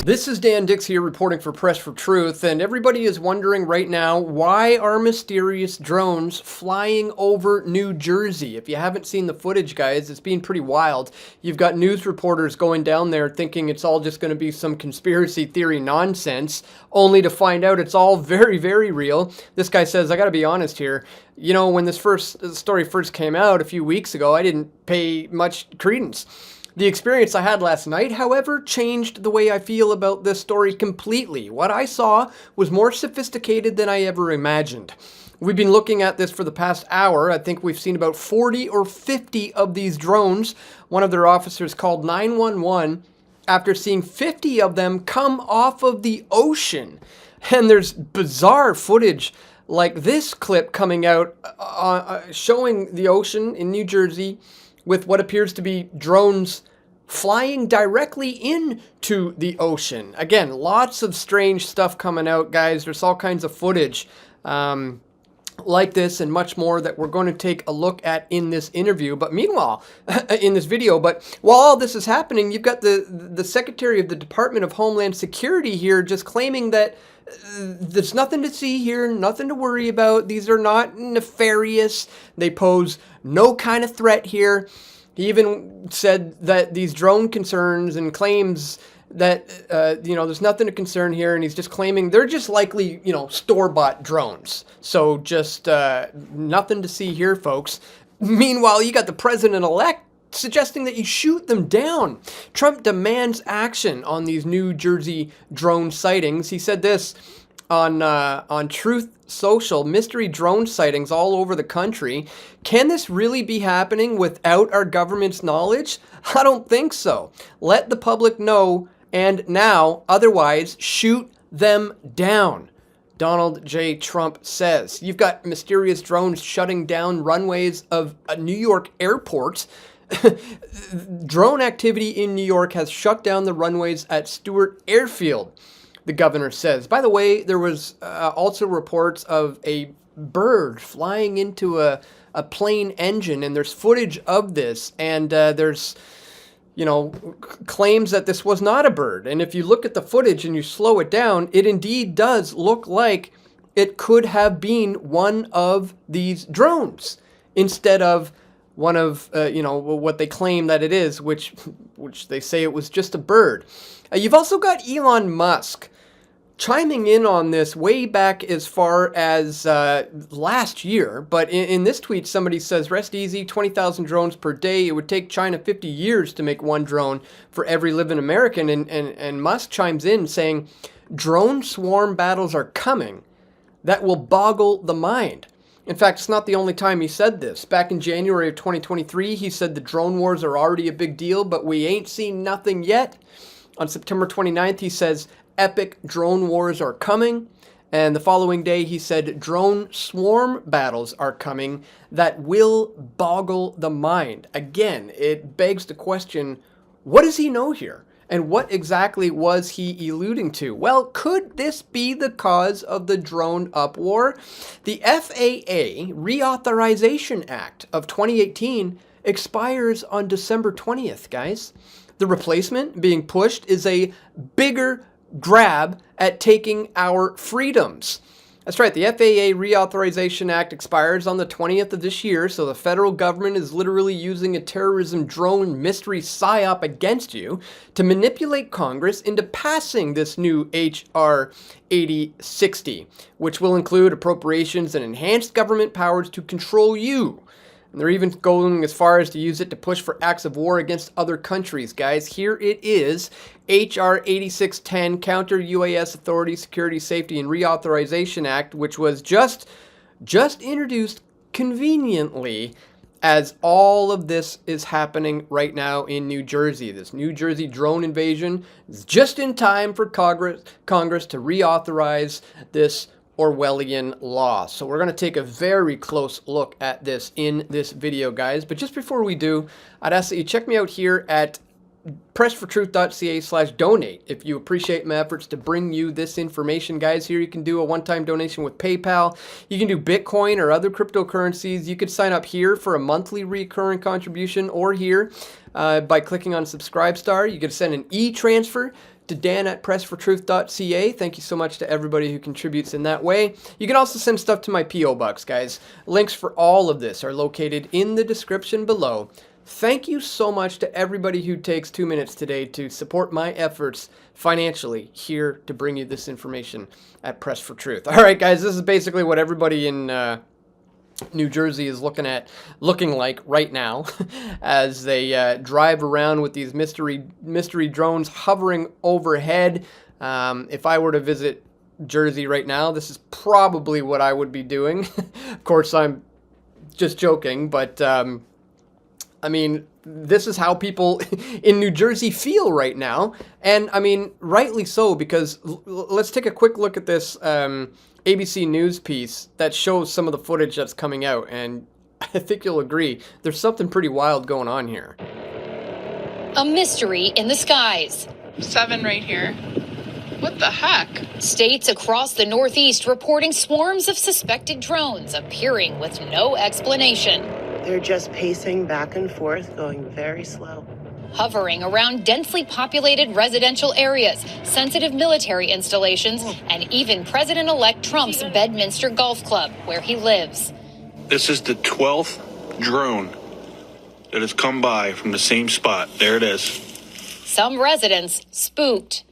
This is Dan Dix here reporting for Press for Truth, and everybody is wondering right now, why are mysterious drones flying over New Jersey? If you haven't seen the footage, guys, it's been pretty wild. You've got news reporters going down there thinking it's all just going to be some conspiracy theory nonsense, only to find out it's all very, very real. This guy says, I gotta be honest here, you know, when this story first came out a few weeks ago, I didn't pay much credence. The experience I had last night, however, changed the way I feel about this story completely. What I saw was more sophisticated than I ever imagined. We've been looking at this for the past hour. I think we've seen about 40 or 50 of these drones. One of their officers called 911 after seeing 50 of them come off of the ocean. And there's bizarre footage like this clip coming out showing the ocean in New Jersey with what appears to be drones flying directly into the ocean. Again, lots of strange stuff coming out, guys. There's all kinds of footage like this and much more that we're going to take a look at in this interview. But meanwhile, in this video, but while all this is happening, you've got the Secretary of the Department of Homeland Security here just claiming that there's nothing to see here, nothing to worry about. These are not nefarious. They pose no kind of threat here. He even said that these drone concerns and claims that, there's nothing to concern here. And he's just claiming they're just likely, store-bought drones. So just nothing to see here, folks. Meanwhile, you got the president-elect suggesting that you shoot them down. Trump demands action on these New Jersey drone sightings. He said this on Truth Social: mystery drone sightings all over the country. Can this really be happening without our government's knowledge? I don't think so. Let the public know, and now, otherwise, shoot them down. Donald J. Trump says. You've got mysterious drones shutting down runways of New York airports. Drone activity in New York has shut down the runways at Stewart Airfield, the governor says. By the way, there was also reports of a bird flying into a plane engine, and there's footage of this, and there's claims that this was not a bird. And if you look at the footage and you slow it down, it indeed does look like it could have been one of these drones instead of one of, what they claim that it is, which they say it was just a bird. You've also got Elon Musk chiming in on this way back as far as last year. But in this tweet, somebody says, rest easy, 20,000 drones per day. It would take China 50 years to make one drone for every living American. And Musk chimes in saying, drone swarm battles are coming that will boggle the mind. In fact, it's not the only time he said this. Back in January of 2023, he said the drone wars are already a big deal, but we ain't seen nothing yet. On September 29th, he says, epic drone wars are coming. And the following day, he said, drone swarm battles are coming that will boggle the mind. Again, it begs the question, what does he know here? And what exactly was he alluding to? Well, could this be the cause of the drone uproar? The FAA Reauthorization Act of 2018 expires on December 20th, guys. The replacement being pushed is a bigger grab at taking our freedoms. That's right, the FAA Reauthorization Act expires on the 20th of this year, so the federal government is literally using a terrorism drone mystery psyop against you to manipulate Congress into passing this new H.R. 8060, which will include appropriations and enhanced government powers to control you. And they're even going as far as to use it to push for acts of war against other countries, guys. Here it is, H.R. 8610, Counter UAS Authority, Security, Safety, and Reauthorization Act, which was just introduced conveniently as all of this is happening right now in New Jersey. This New Jersey drone invasion is just in time for Congress to reauthorize this Orwellian law. So we're going to take a very close look at this in this video, guys. But just before we do, I'd ask that you check me out here at pressfortruth.ca/donate if you appreciate my efforts to bring you this information, guys. Here you can do a one-time donation with PayPal. You can do Bitcoin or other cryptocurrencies. You could sign up here for a monthly recurring contribution, or here by clicking on Subscribe Star. You could send an e-transfer to Dan at pressfortruth.ca. Thank you so much to everybody who contributes in that way. You can also send stuff to my P.O. Box, guys. Links for all of this are located in the description below. Thank you so much to everybody who takes 2 minutes today to support my efforts financially here to bring you this information at Press for Truth. All right, guys, this is basically what everybody in New Jersey is looking like right now as they drive around with these mystery drones hovering overhead. If I were to visit Jersey right now, this is probably what I would be doing. Of course, I'm just joking, but I mean, this is how people in New Jersey feel right now. And I mean, rightly so, because let's take a quick look at this ABC News piece that shows some of the footage that's coming out. And I think you'll agree, there's something pretty wild going on here. A mystery in the skies. 7 right here. What the heck? States across the Northeast reporting swarms of suspected drones appearing with no explanation. They're just pacing back and forth, going very slow. Hovering around densely populated residential areas, sensitive military installations, and even President-elect Trump's Bedminster Golf Club, where he lives. This is the 12th drone that has come by from the same spot. There it is. Some residents spooked.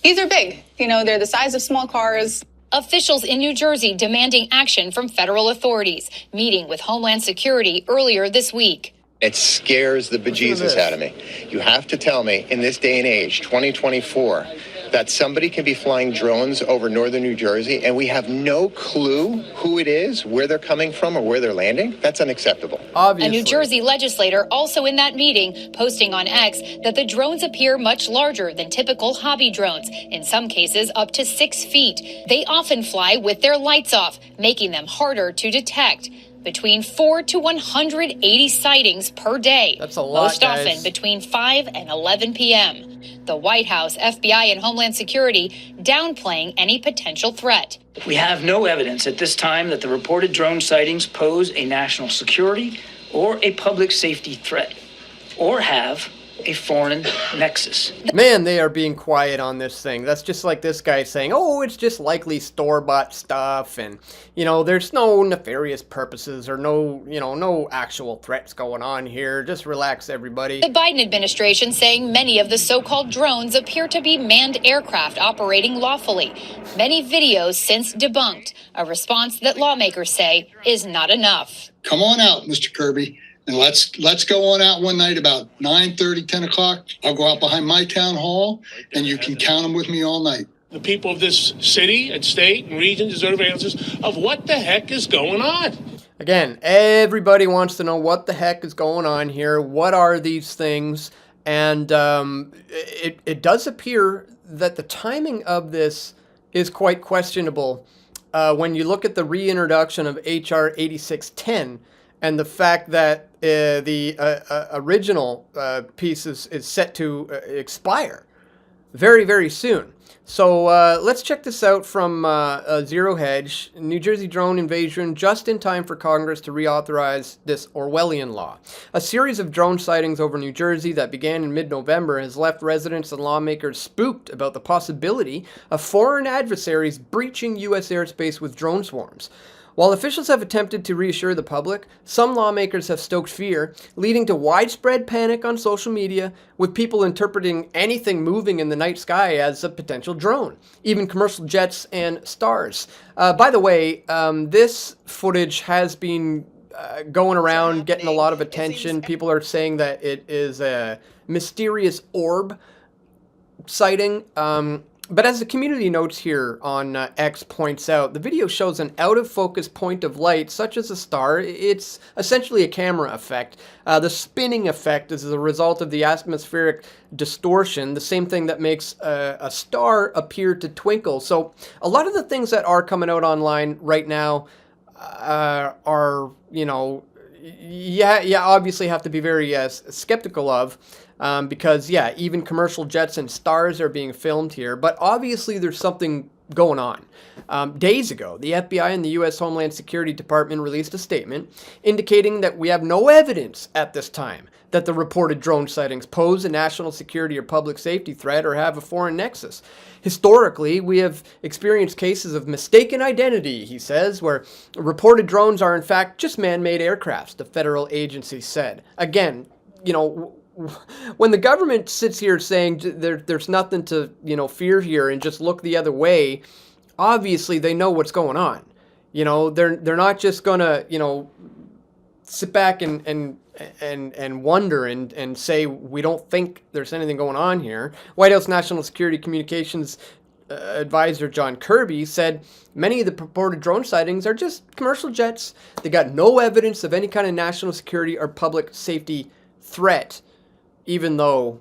These are big. You know, they're the size of small cars. Officials in New Jersey demanding action from federal authorities, meeting with Homeland Security earlier this week. It scares the bejesus out of me. You have to tell me, in this day and age, 2024, that somebody can be flying drones over northern New Jersey and we have no clue who it is, where they're coming from, or where they're landing? That's unacceptable. Obviously. A New Jersey legislator also in that meeting posting on X that the drones appear much larger than typical hobby drones, in some cases up to 6 feet. They often fly with their lights off, making them harder to detect. Between 4 to 180 sightings per day. That's a lot, most guys. often between 5 and 11 p.m. The White House, FBI, and Homeland Security downplaying any potential threat. We have no evidence at this time that the reported drone sightings pose a national security or a public safety threat, or have a foreign nexus. Man, they are being quiet on this thing. That's just like this guy saying, oh, it's just likely store-bought stuff, and, you know, there's no nefarious purposes or no actual threats going on here. Just relax, everybody. The Biden administration saying many of the so-called drones appear to be manned aircraft operating lawfully. Many videos since debunked, a response that lawmakers say is not enough. Come on out, Mr. Kirby. And let's go on out one night about 9:30, 10 o'clock. I'll go out behind my town hall, and you can count them with me all night. The people of this city and state and region deserve answers of what the heck is going on. Again, everybody wants to know what the heck is going on here. What are these things? And it does appear that the timing of this is quite questionable when you look at the reintroduction of H.R. 8610 and the fact that the original piece is set to expire very, very soon. So let's check this out from Zero Hedge. New Jersey drone invasion just in time for Congress to reauthorize this Orwellian law. A series of drone sightings over New Jersey that began in mid-November has left residents and lawmakers spooked about the possibility of foreign adversaries breaching U.S. airspace with drone swarms. While officials have attempted to reassure the public, some lawmakers have stoked fear, leading to widespread panic on social media, with people interpreting anything moving in the night sky as a potential drone, even commercial jets and stars. By the way, this footage has been going around, getting a lot of attention. People are saying that it is a mysterious orb sighting. But as the community notes here on X points out, the video shows an out-of-focus point of light, such as a star. It's essentially a camera effect. The spinning effect is a result of the atmospheric distortion, the same thing that makes a star appear to twinkle. So a lot of the things that are coming out online right now are, you know, obviously have to be very skeptical of. Because, yeah, even commercial jets and stars are being filmed here. But obviously there's something going on. Days ago, the FBI and the U.S. Homeland Security Department released a statement indicating that we have no evidence at this time that the reported drone sightings pose a national security or public safety threat or have a foreign nexus. Historically, we have experienced cases of mistaken identity, he says, where reported drones are in fact just man-made aircrafts, the federal agency said. Again, you know, when the government sits here saying there's nothing to, you know, fear here and just look the other way, obviously they know what's going on. You know, they're not just gonna, you know, sit back and wonder and say we don't think there's anything going on here. White House National Security Communications Advisor John Kirby said many of the purported drone sightings are just commercial jets. They got no evidence of any kind of national security or public safety threat, even though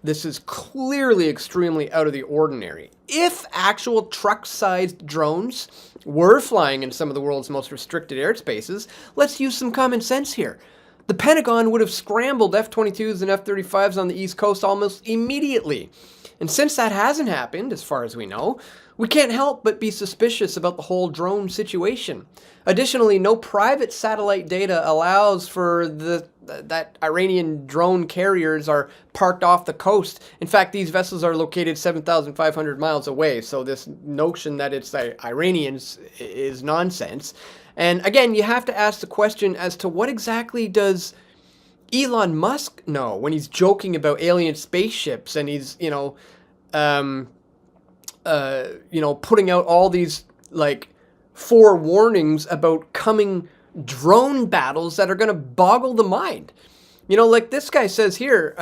this is clearly extremely out of the ordinary. If actual truck-sized drones were flying in some of the world's most restricted airspaces, let's use some common sense here. The Pentagon would have scrambled F-22s and F-35s on the East Coast almost immediately. And since that hasn't happened, as far as we know, we can't help but be suspicious about the whole drone situation. Additionally, no private satellite data allows for that Iranian drone carriers are parked off the coast. In fact, these vessels are located 7,500 miles away, so this notion that it's the Iranians is nonsense. And again, you have to ask the question as to what exactly does Elon Musk know when he's joking about alien spaceships and he's, putting out all these, like, forewarnings about coming drone battles that are going to boggle the mind. You know, like this guy says here,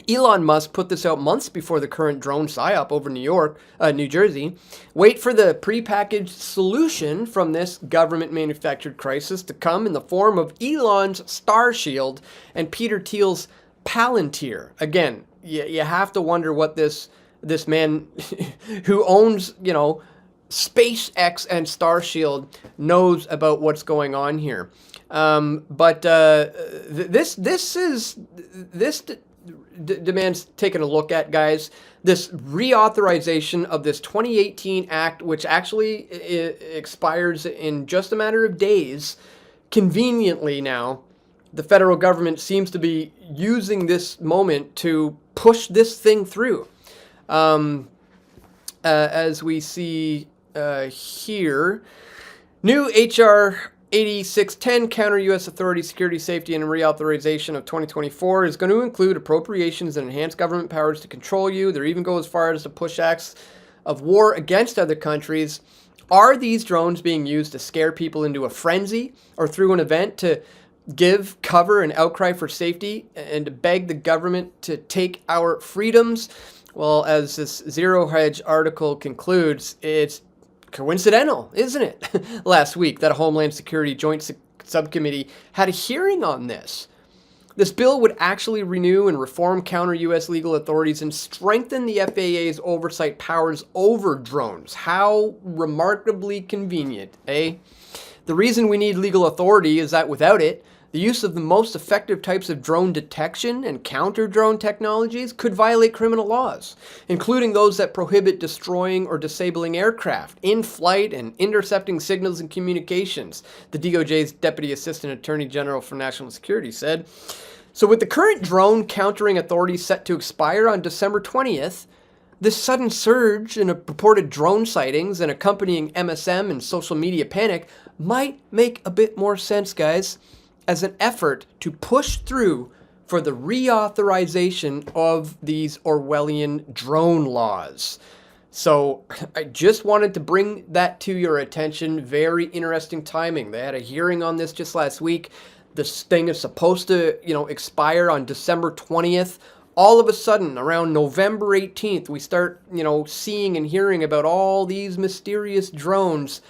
Elon Musk put this out months before the current drone psyop over New Jersey. Wait for the prepackaged solution from this government-manufactured crisis to come in the form of Elon's Starshield and Peter Thiel's Palantir. Again, you have to wonder what this man who owns, SpaceX and Starshield knows about what's going on here. This demands taking a look at, guys. This reauthorization of this 2018 act, which actually expires in just a matter of days. Conveniently now, the federal government seems to be using this moment to push this thing through. As we see here, new H.R. 8610, Counter U.S. Authority Security Safety and Reauthorization of 2024, is going to include appropriations and enhance government powers to control you. They even go as far as to push acts of war against other countries. Are these drones being used to scare people into a frenzy or through an event to give cover and outcry for safety and to beg the government to take our freedoms? Well, as this Zero Hedge article concludes, it's coincidental, isn't it? Last week that a Homeland Security Joint Subcommittee had a hearing on this. This bill would actually renew and reform counter-U.S. legal authorities and strengthen the FAA's oversight powers over drones. How remarkably convenient, eh? The reason we need legal authority is that without it, the use of the most effective types of drone detection and counter-drone technologies could violate criminal laws, including those that prohibit destroying or disabling aircraft, in flight, and intercepting signals and communications, the DOJ's Deputy Assistant Attorney General for National Security said. So with the current drone countering authority set to expire on December 20th, this sudden surge in purported drone sightings and accompanying MSM and social media panic might make a bit more sense, guys, as an effort to push through for the reauthorization of these Orwellian drone laws. So I just wanted to bring that to your attention. Very interesting timing. They had a hearing on this just last week. This thing is supposed to, expire on December 20th. All of a sudden, around November 18th, we start, seeing and hearing about all these mysterious drones.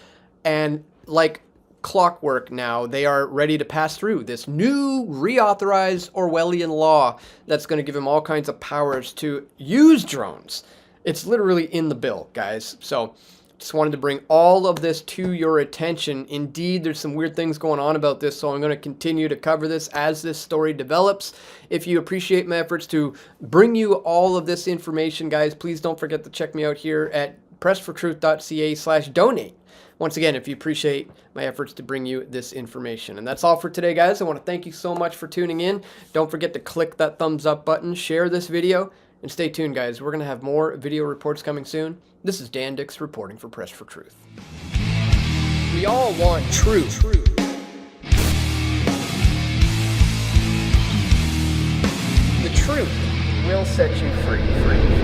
And like clockwork now, they are ready to pass through this new reauthorized Orwellian law that's going to give him all kinds of powers to use drones. It's literally in the bill, guys. So just wanted to bring all of this to your attention. Indeed, there's some weird things going on about this, so I'm going to continue to cover this as this story develops. If you appreciate my efforts to bring you all of this information, guys, please don't forget to check me out here at pressfortruth.ca/donate. once again, if you appreciate my efforts to bring you this information. And that's all for today, guys. I want to thank you so much for tuning in. Don't forget to click that thumbs up button, share this video, and stay tuned, guys. We're going to have more video reports coming soon. This is Dan Dix reporting for Press for Truth. We all want truth. The truth will set you free.